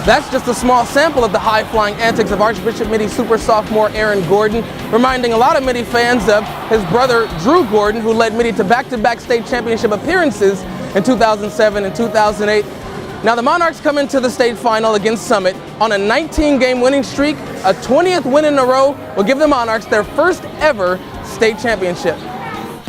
That's just a small sample of the high-flying antics of Archbishop Mitty super sophomore Aaron Gordon, reminding a lot of Mitty fans of his brother Drew Gordon, who led Mitty to back-to-back state championship appearances in 2007 and 2008. Now the Monarchs come into the state final against Summit on a 19-game winning streak. A 20th win in a row will give the Monarchs their first ever state championship.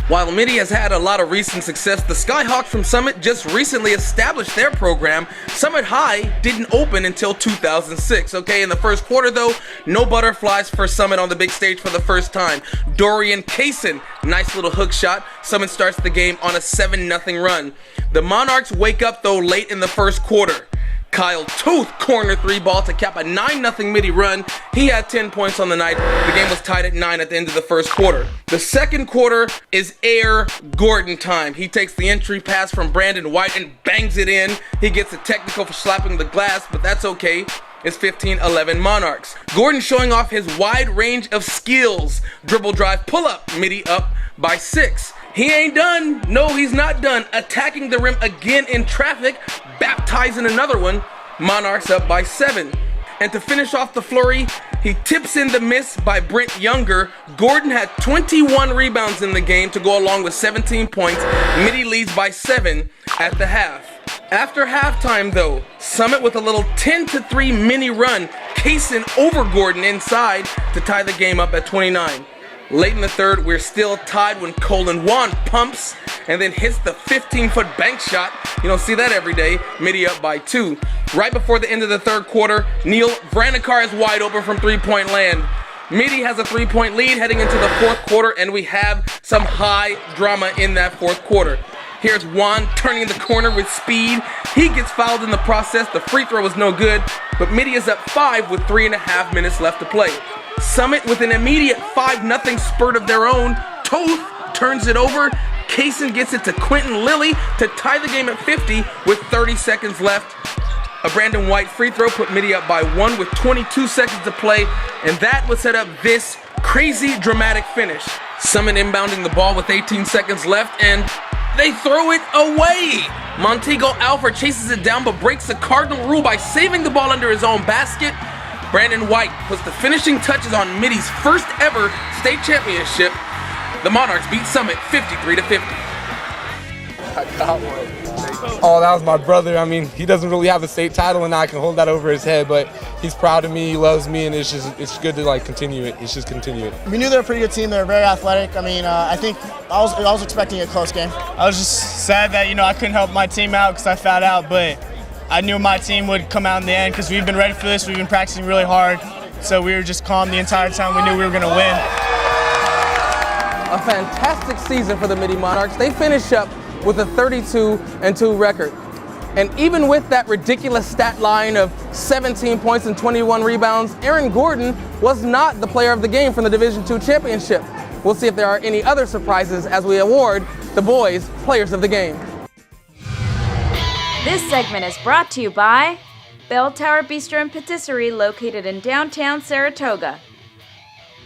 While Mitty has had a lot of recent success, the Skyhawks from Summit just recently established their program. Summit High didn't open until 2006. Okay, in the first quarter though, no butterflies for Summit on the big stage for the first time. Dorian Kaysen, nice little hook shot. Summit starts the game on a 7-0 run. The Monarchs wake up though late in the first quarter. Kyle Toth corner 3 ball to cap a 9-0 Mitty run. He had 10 points on the night. The game was tied at 9 at the end of the first quarter. The second quarter is Air Gordon time. He takes the entry pass from Brandon White and bangs it in. He gets a technical for slapping the glass, but that's okay. It's 15-11 Monarchs. Gordon showing off his wide range of skills. Dribble drive, pull up, Mitty up by 6. He ain't done. No, he's not done. Attacking the rim again in traffic, baptizing another one. Monarchs up by 7. And to finish off the flurry, he tips in the miss by Brent Younger. Gordon had 21 rebounds in the game to go along with 17 points. Mitty leads by 7 at the half. After halftime though, Summit with a little 10-3 mini run. Kaysen over Gordon inside to tie the game up at 29. Late in the third, we're still tied when Colin Wan pumps and then hits the 15-foot bank shot. You don't see that every day. Mitty up by 2. Right before the end of the third quarter, Neil Vranikar is wide open from three-point land. Mitty has a 3-point lead heading into the fourth quarter, and we have some high drama in that fourth quarter. Here's Juan turning the corner with speed. He gets fouled in the process. The free throw was no good, but Mitty is up 5 with 3.5 minutes left to play. Summit with an immediate 5-0 spurt of their own. Toth turns it over. Kaysen gets it to Quentin Lilly to tie the game at 50 with 30 seconds left. A Brandon White free throw put Mitty up by 1 with 22 seconds to play, and that would set up this crazy dramatic finish. Summit inbounding the ball with 18 seconds left, and they throw it away. Montego Alford chases it down but breaks the cardinal rule by saving the ball under his own basket. Brandon White puts the finishing touches on Mitty's first ever state championship. The Monarchs beat Summit 53-50. I got one. Oh, that was my brother. I mean, he doesn't really have a state title, and I can hold that over his head, but he's proud of me, he loves me, and it's good to like continue it. It's just continue it. We knew they were a pretty good team. They were very athletic. I mean, I think I was expecting a close game. I was just sad that, I couldn't help my team out because I fouled out, but I knew my team would come out in the end because we've been ready for this. We've been practicing really hard, so we were just calm the entire time. We knew we were going to win. A fantastic season for the Mitty Monarchs. They finish up with a 32-2 record. And even with that ridiculous stat line of 17 points and 21 rebounds, Aaron Gordon was not the player of the game from the Division II championship. We'll see if there are any other surprises as we award the boys players of the game. This segment is brought to you by Bell Tower Bistro and Patisserie located in downtown Saratoga.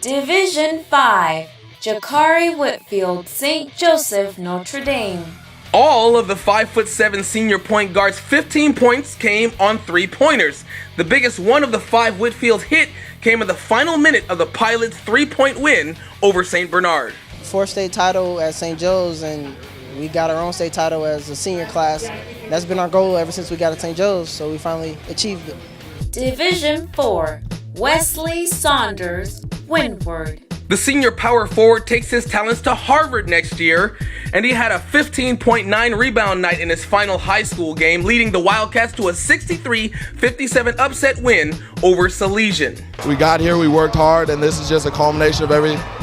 Division 5, Jakari Whitfield, St. Joseph, Notre Dame. All of the 5'7" senior point guard's 15 points came on 3-pointers. The biggest one of the 5 Whitfield hit came in the final minute of the Pilots' 3-point win over St. Bernard. 4th state title at St. Joe's, and we got our own state title as a senior class. That's been our goal ever since we got at St. Joe's, so we finally achieved it. Division 4, Wesley Saunders, Windward. The senior power forward takes his talents to Harvard next year, and he had a 15.9 rebound night in his final high school game, leading the Wildcats to a 63-57 upset win over Salesian. We got here, we worked hard, and this is just a culmination of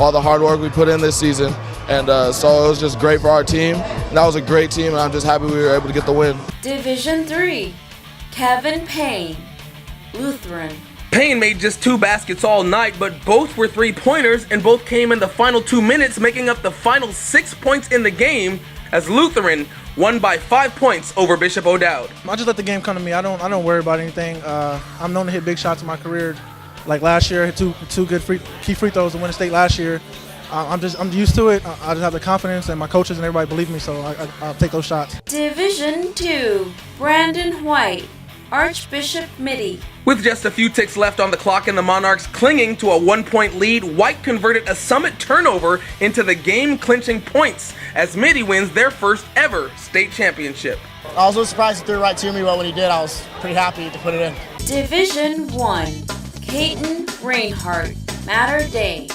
all the hard work we put in this season. And so it was just great for our team. And that was a great team, and I'm just happy we were able to get the win. Division 3, Kevin Payne, Lutheran. Payne made just 2 baskets all night, but both were 3-pointers, and both came in the final 2 minutes, making up the final 6 points in the game as Lutheran won by 5 points over Bishop O'Dowd. I just let the game come to me. I don't worry about anything. I'm known to hit big shots in my career. Like last year, I hit two good key free throws to win the state last year. I'm used to it. I just have the confidence, and my coaches and everybody believe me, so I'll take those shots. Division 2, Brandon White, Archbishop MITTY. With just a few ticks left on the clock and the Monarchs clinging to a 1-point lead, White converted a Summit turnover into the game-clinching points as MITTY wins their first ever state championship. I was a little surprised he threw it right to me, but when he did, I was pretty happy to put it in. Division 1. Caton Reinhardt, Mater Dei.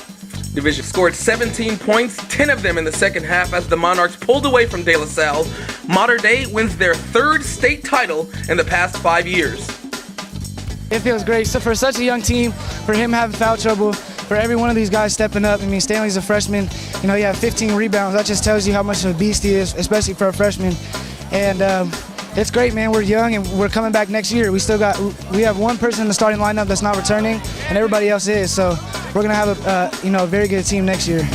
Division scored 17 points, 10 of them in the second half as the Monarchs pulled away from De La Salle. Mater Dei wins their third state title in the past 5 years. It feels great. So for such a young team, for him having foul trouble, for every one of these guys stepping up. I mean, Stanley's a freshman. You know, he had 15 rebounds. That just tells you how much of a beast he is, especially for a freshman. And it's great, man. We're young and we're coming back next year. We have one person in the starting lineup that's not returning, and everybody else is. So we're gonna have a very good team next year.